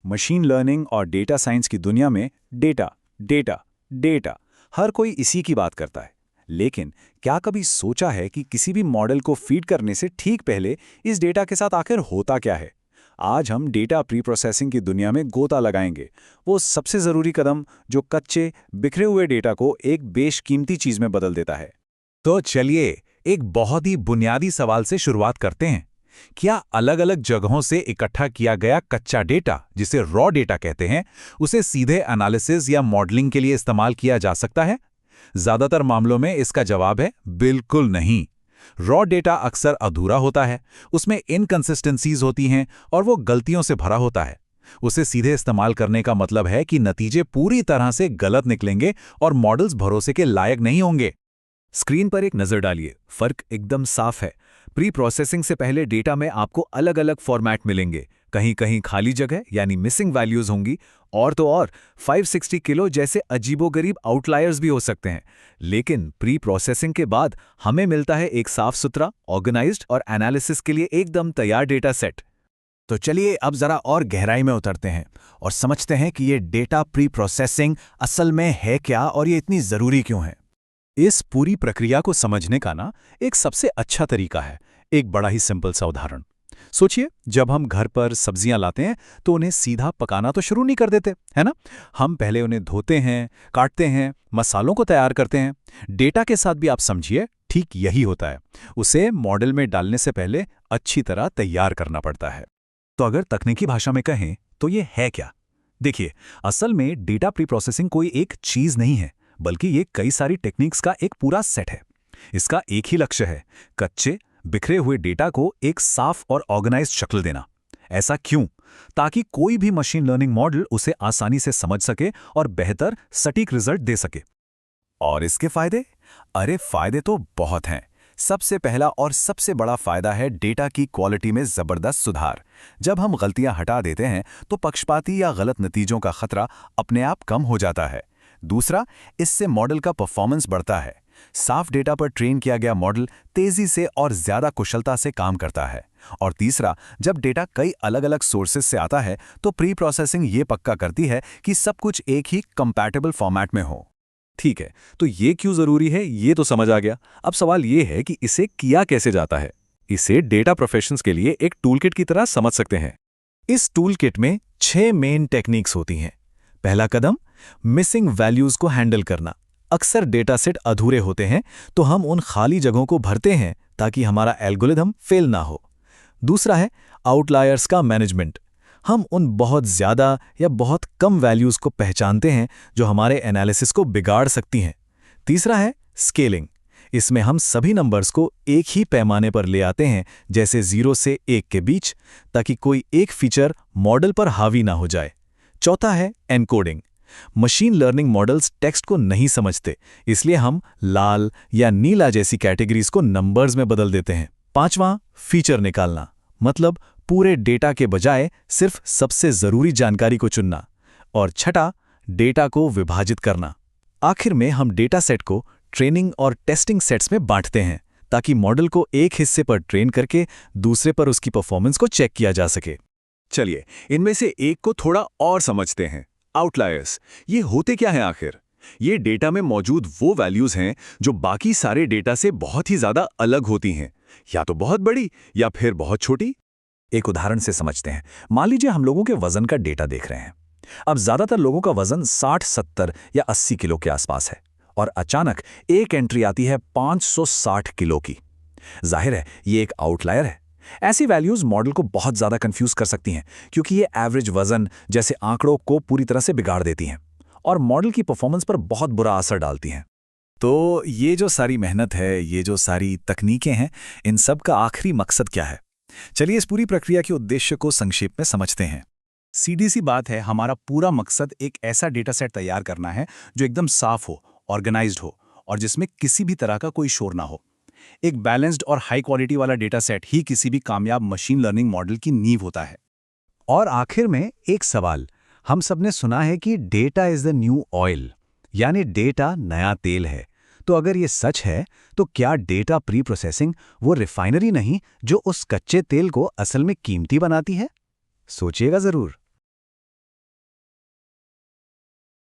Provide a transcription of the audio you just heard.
Machine learning और data science की दुनिया में डेटा डेटा डेटा हर कोई इसी की बात करता है। लेकिन क्या कभी सोचा है कि किसी भी मॉडल को फीड करने से ठीक पहले इस डेटा के साथ आखिर होता क्या है? आज हम डेटा प्री प्रोसेसिंग की दुनिया में गोता लगाएंगे, वो सबसे ज़रूरी कदम जो कच्चे बिखरे हुए डेटा को एक बेशकीमती चीज़ में बदल देता है। तो चलिए एक बहुत ही बुनियादी सवाल से शुरुआत करते हैं। क्या अलग अलग जगहों से इकट्ठा किया गया कच्चा डेटा, जिसे रॉ डेटा कहते हैं, उसे सीधे एनालिसिस या मॉडलिंग के लिए इस्तेमाल किया जा सकता है? ज्यादातर मामलों में इसका जवाब है बिल्कुल नहीं। रॉ डेटा अक्सर अधूरा होता है, उसमें इनकंसिस्टेंसीज होती हैं और वो गलतियों से भरा होता है। उसे सीधे इस्तेमाल करने का मतलब है कि नतीजे पूरी तरह से गलत निकलेंगे और मॉडल्स भरोसे के लायक नहीं होंगे। स्क्रीन पर एक नज़र डालिए, फर्क एकदम साफ है। प्री प्रोसेसिंग से पहले डेटा में आपको अलग अलग फॉर्मेट मिलेंगे। कहीं कहीं खाली जगह यानी मिसिंग वैल्यूज होंगी, और तो और 560 किलो जैसे अजीबोगरीब आउटलायर्स भी हो सकते हैं। लेकिन प्री प्रोसेसिंग के बाद हमें मिलता है एक साफ सुथरा, ऑर्गेनाइज्ड और एनालिसिस के लिए एकदम तैयार डेटा सेट। तो चलिए अब जरा और गहराई में उतरते हैं और समझते हैं कि ये डेटा प्री प्रोसेसिंग असल में है क्या और ये इतनी ज़रूरी क्यों है। इस पूरी प्रक्रिया को समझने का ना एक सबसे अच्छा तरीका है एक बड़ा ही सिंपल सा उदाहरण। सोचिए, जब हम घर पर सब्जियां लाते हैं तो उन्हें सीधा पकाना तो शुरू नहीं कर देते, है ना? हम पहले उन्हें धोते हैं, काटते हैं, मसालों को तैयार करते हैं। डेटा के साथ भी आप समझिए ठीक यही होता है। उसे मॉडल में डालने से पहले अच्छी तरह तैयार करना पड़ता है। तो अगर तकनीकी भाषा में कहें तो ये है क्या? देखिए, असल में डेटा प्री प्रोसेसिंग कोई एक चीज नहीं है, बल्कि ये कई सारी टेक्निक्स का एक पूरा सेट है। इसका एक ही लक्ष्य है, कच्चे बिखरे हुए डेटा को एक साफ और ऑर्गेनाइज्ड शक्ल देना। ऐसा क्यों? ताकि कोई भी मशीन लर्निंग मॉडल उसे आसानी से समझ सके और बेहतर सटीक रिजल्ट दे सके। और इसके फायदे? अरे फायदे तो बहुत हैं। सबसे पहला और सबसे बड़ा फायदा है डेटा की क्वालिटी में जबरदस्त सुधार। जब हम गलतियां हटा देते हैं तो पक्षपाती या गलत नतीजों का खतरा अपने आप कम हो जाता है। दूसरा, इससे मॉडल का परफॉर्मेंस बढ़ता है। साफ डेटा पर ट्रेन किया गया मॉडल तेजी से और ज्यादा कुशलता से काम करता है। और तीसरा, जब डेटा कई अलग अलग सोर्सेज से आता है तो प्री प्रोसेसिंग ये पक्का करती है कि सब कुछ एक ही कंपैटिबल फॉर्मेट में हो। ठीक है, तो ये क्यों जरूरी है ये तो समझ आ गया। अब सवाल ये है कि इसे किया कैसे जाता है। इसे डेटा प्रोफेशनल्स के लिए एक टूलकिट की तरह समझ सकते हैं। इस टूलकिट में 6 मेन टेक्निक्स होती हैं। पहला कदम, मिसिंग वैल्यूज को हैंडल करना। अक्सर डेटा सेट अधूरे होते हैं तो हम उन खाली जगहों को भरते हैं ताकि हमारा एल्गोरिथम फेल ना हो। दूसरा है आउटलायर्स का मैनेजमेंट। हम उन बहुत ज़्यादा या बहुत कम वैल्यूज को पहचानते हैं जो हमारे एनालिसिस को बिगाड़ सकती हैं। तीसरा है स्केलिंग। इसमें हम सभी नंबर्स को एक ही पैमाने पर ले आते हैं, जैसे 0 से 1 के बीच, ताकि कोई एक फीचर मॉडल पर हावी ना हो जाए। चौथा है encoding. Machine learning models text को नहीं समझते, इसलिए हम लाल या नीला जैसी कैटेगरीज को नंबर्स में बदल देते हैं। पांचवां, फीचर निकालना, मतलब पूरे डेटा के बजाय सिर्फ सबसे जरूरी जानकारी को चुनना। और छठा, डेटा को विभाजित करना। आखिर में हम डेटा सेट को ट्रेनिंग और टेस्टिंग सेट्स में बांटते हैं ताकि मॉडल को एक हिस्से पर ट्रेन करके दूसरे पर उसकी परफॉर्मेंस को चेक किया जा सके। चलिए, इनमें से एक को थोड़ा और समझते हैं, आउटलायर्स। ये होते क्या हैं आखिर? ये डेटा में मौजूद वो वैल्यूज हैं जो बाकी सारे डेटा से बहुत ही ज्यादा अलग होती हैं, या तो बहुत बड़ी या फिर बहुत छोटी। एक उदाहरण से समझते हैं। मान लीजिए हम लोगों के वजन का डेटा देख रहे हैं। अब ज्यादातर लोगों का वजन 60, 70 या 80 किलो के आसपास है और अचानक एक एंट्री आती है 560 किलो की। जाहिर है ये एक आउटलायर है। ऐसी वैल्यूज मॉडल को बहुत ज्यादा कंफ्यूज कर सकती हैं, क्योंकि ये एवरेज वजन जैसे आंकड़ों को पूरी तरह से बिगाड़ देती हैं और मॉडल की परफॉर्मेंस पर बहुत बुरा असर डालती हैं। तो ये जो सारी मेहनत है, ये जो सारी तकनीकें हैं, इन सब का आखिरी मकसद क्या है? चलिए इस पूरी प्रक्रिया के उद्देश्य को संक्षेप में समझते हैं। सीधी सी बात है, हमारा पूरा मकसद एक ऐसा डेटा सेट तैयार करना है जो एकदम साफ हो, ऑर्गेनाइज्ड हो और जिसमें किसी भी तरह का कोई शोर ना हो। एक बैलेंस्ड और हाई क्वालिटी वाला डेटा सेट ही किसी भी कामयाब मशीन लर्निंग मॉडल की नींव होता है। और आखिर में एक सवाल, हम सबने सुना है कि data is the new oil, यानी डेटा नया तेल है। तो अगर ये सच है तो क्या डेटा प्री प्रोसेसिंग वो रिफाइनरी नहीं जो उस कच्चे तेल को असल में कीमती बनाती है? सोचिएगा जरूर।